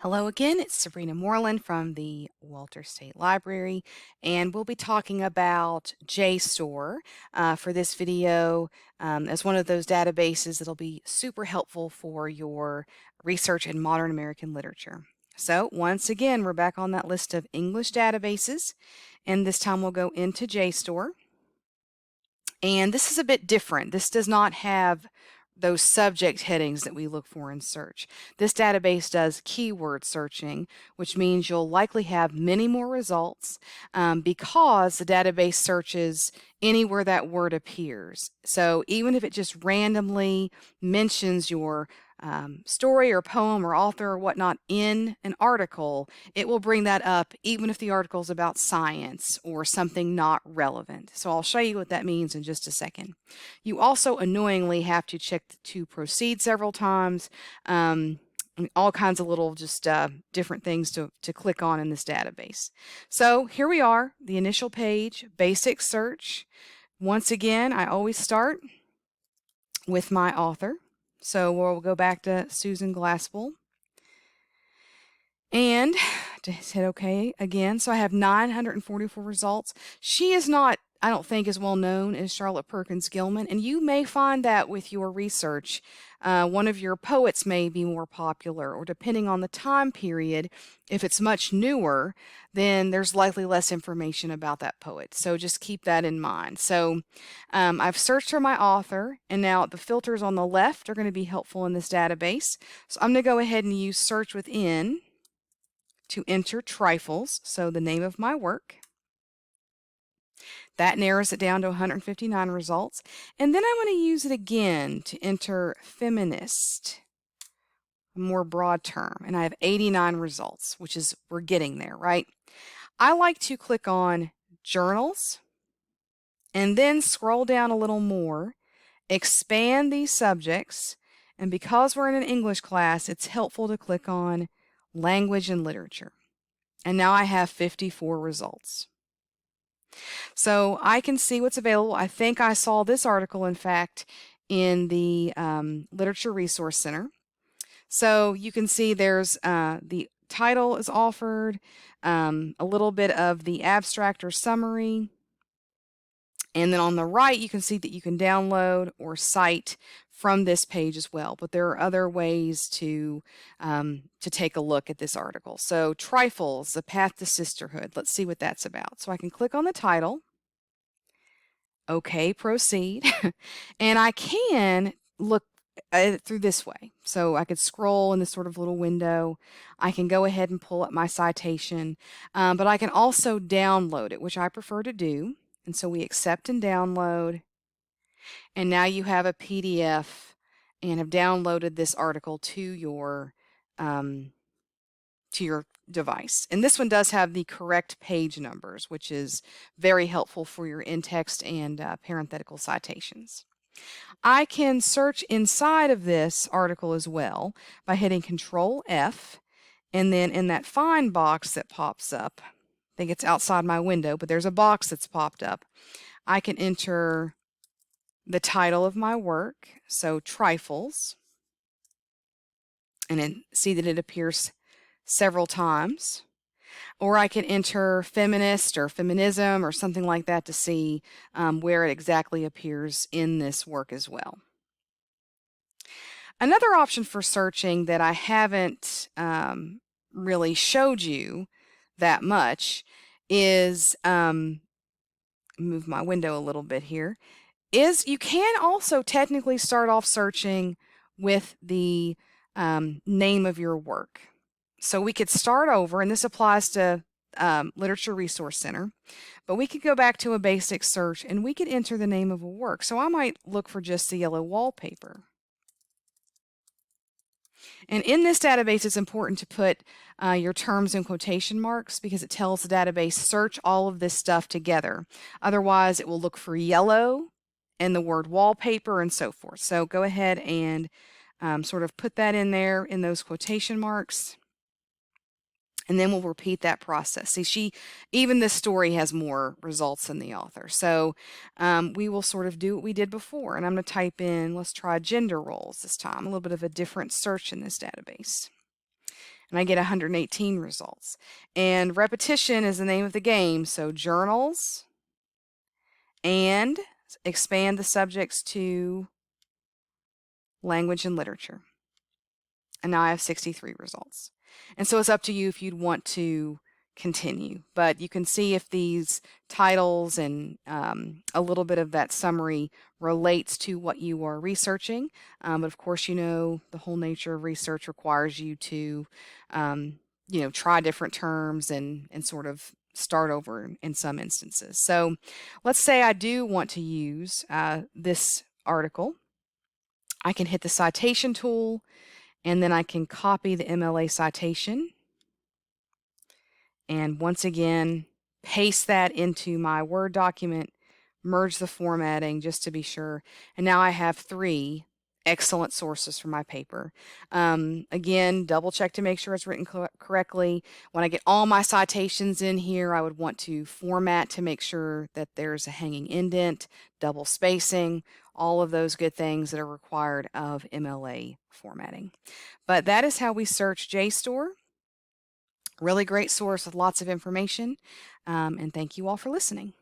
Hello again, it's Sabrina Moreland from the Walter State Library, and we'll be talking about Jstor for this video as one of those databases that'll be super helpful for your research in modern American literature. So once again, we're back on that list of English databases, and this time we'll go into Jstor. And this is a bit different. This does not have those subject headings that we look for in search. This database does keyword searching, which means you'll likely have many more results because the database searches anywhere that word appears. So even if it just randomly mentions your story or poem or author or whatnot in an article, it will bring that up even if the article is about science or something not relevant. So I'll show you what that means in just a second. You also annoyingly have to check to proceed several times. All kinds of little just different things to click on in this database. So here we are, the initial page, basic search. Once again, I always start with my author. So we'll go back to Susan Glaspell. And to hit OK again. So I have 944 results. She is not, I don't think, as well known as Charlotte Perkins Gilman. And you may find that with your research. One of your poets may be more popular, or depending on the time period, if it's much newer, then there's likely less information about that poet. So just keep that in mind. So I've searched for my author, and now the filters on the left are going to be helpful in this database. So I'm going to go ahead and use search within to enter trifles, so the name of my work. That narrows it down to 159 results. And then I'm going to use it again to enter feminist, a more broad term. And I have 89 results, which is, we're getting there, right? I like to click on journals and then scroll down a little more, expand these subjects. And because we're in an English class, it's helpful to click on language and literature. And now I have 54 results. So I can see what's available. I think I saw this article, in fact, in the Literature Resource Center. So you can see there's the title is offered, a little bit of the abstract or summary. And then on the right, you can see that you can download or cite from this page as well. But there are other ways to take a look at this article. So Trifles, The Path to Sisterhood. Let's see what that's about. So I can click on the title. Okay, proceed. And I can look at it through this way. So I could scroll in this sort of little window. I can go ahead and pull up my citation, but I can also download it, which I prefer to do. And so we accept and download. And now you have a PDF and have downloaded this article to your device. And this one does have the correct page numbers, which is very helpful for your in-text and parenthetical citations. I can search inside of this article as well by hitting Control F, and then in that Find box that pops up, I think it's outside my window, but there's a box that's popped up. I can enter the title of my work, so Trifles, and then see that it appears several times. Or I can enter feminist or feminism or something like that to see where it exactly appears in this work as well. Another option for searching that I haven't really showed you that much is, move my window a little bit here, is you can also technically start off searching with the name of your work. So we could start over, and this applies to Literature Resource Center, but we could go back to a basic search and we could enter the name of a work. So I might look for just the yellow wallpaper. And in this database, it's important to put your terms in quotation marks because it tells the database search all of this stuff together. Otherwise, it will look for yellow and the word wallpaper and so forth. So go ahead and sort of put that in there in those quotation marks. And then we'll repeat that process. See, even this story has more results than the author. So we will sort of do what we did before. And I'm going to type in, let's try gender roles this time, a little bit of a different search in this database. and I get 118 results. And repetition is the name of the game, so journals, and expand the subjects to language and literature. And now I have 63 results. And so it's up to you if you'd want to continue. But you can see if these titles and a little bit of that summary relates to what you are researching. But of course, the whole nature of research requires you to, try different terms and sort of start over in some instances. So let's say I do want to use this article. I can hit the citation tool, and then I can copy the MLA citation and once again paste that into my Word document, merge the formatting just to be sure, and now I have 3 excellent sources for my paper. Again, double check to make sure it's written correctly. When I get all my citations in here, I would want to format to make sure that there's a hanging indent, double spacing, all of those good things that are required of MLA formatting. But that is how we search Jstor. Really great source with lots of information. And thank you all for listening.